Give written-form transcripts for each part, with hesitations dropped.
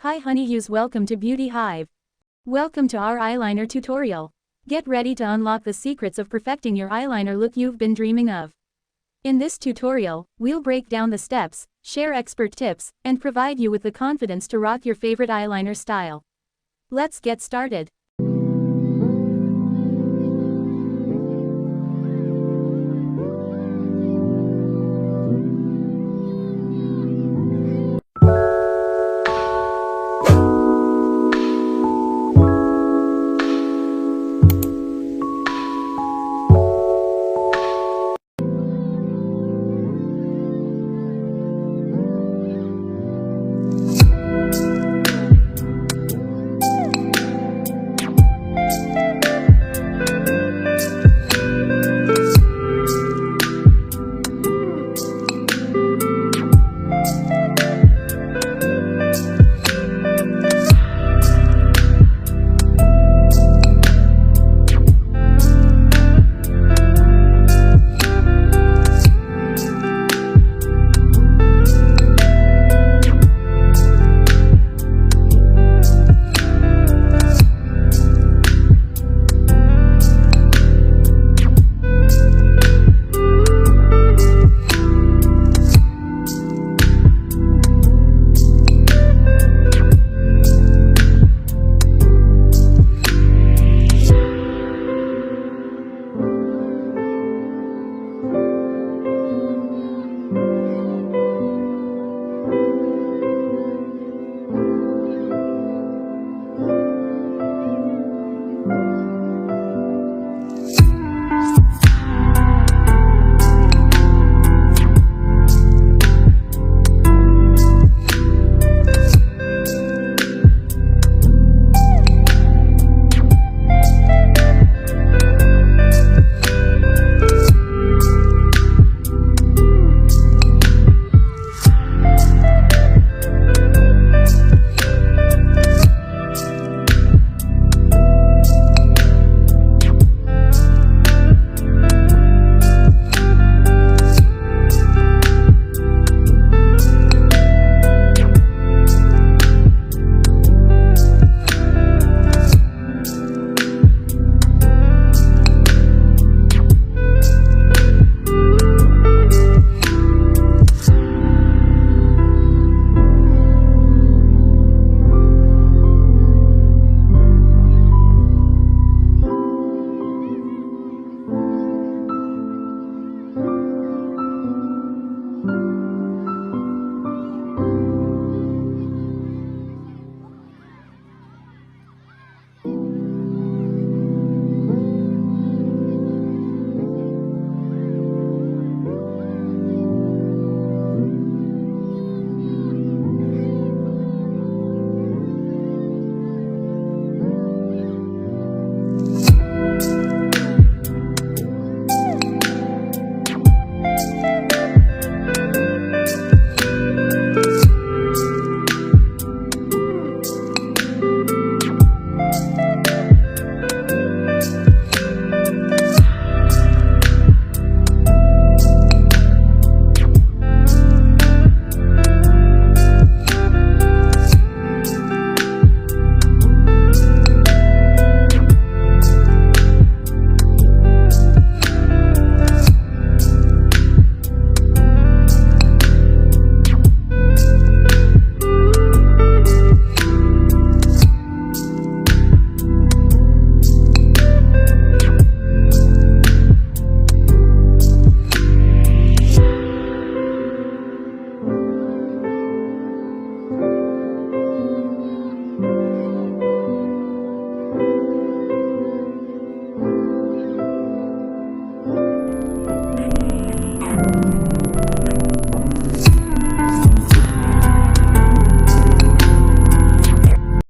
Hi honeys, welcome to Beauty Hive. Welcome to our eyeliner tutorial. Get ready to unlock the secrets of perfecting your eyeliner look you've been dreaming of. In this tutorial, we'll break down the steps, share expert tips, and provide you with the confidence to rock your favorite eyeliner style. Let's get started.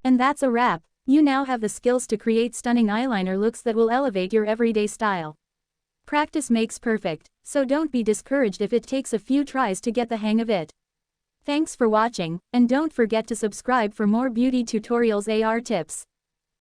And that's a wrap. You now have the skills to create stunning eyeliner looks that will elevate your everyday style. Practice makes perfect, so don't be discouraged if it takes a few tries to get the hang of it. Thanks for watching, and don't forget to subscribe for more beauty tutorials AR tips.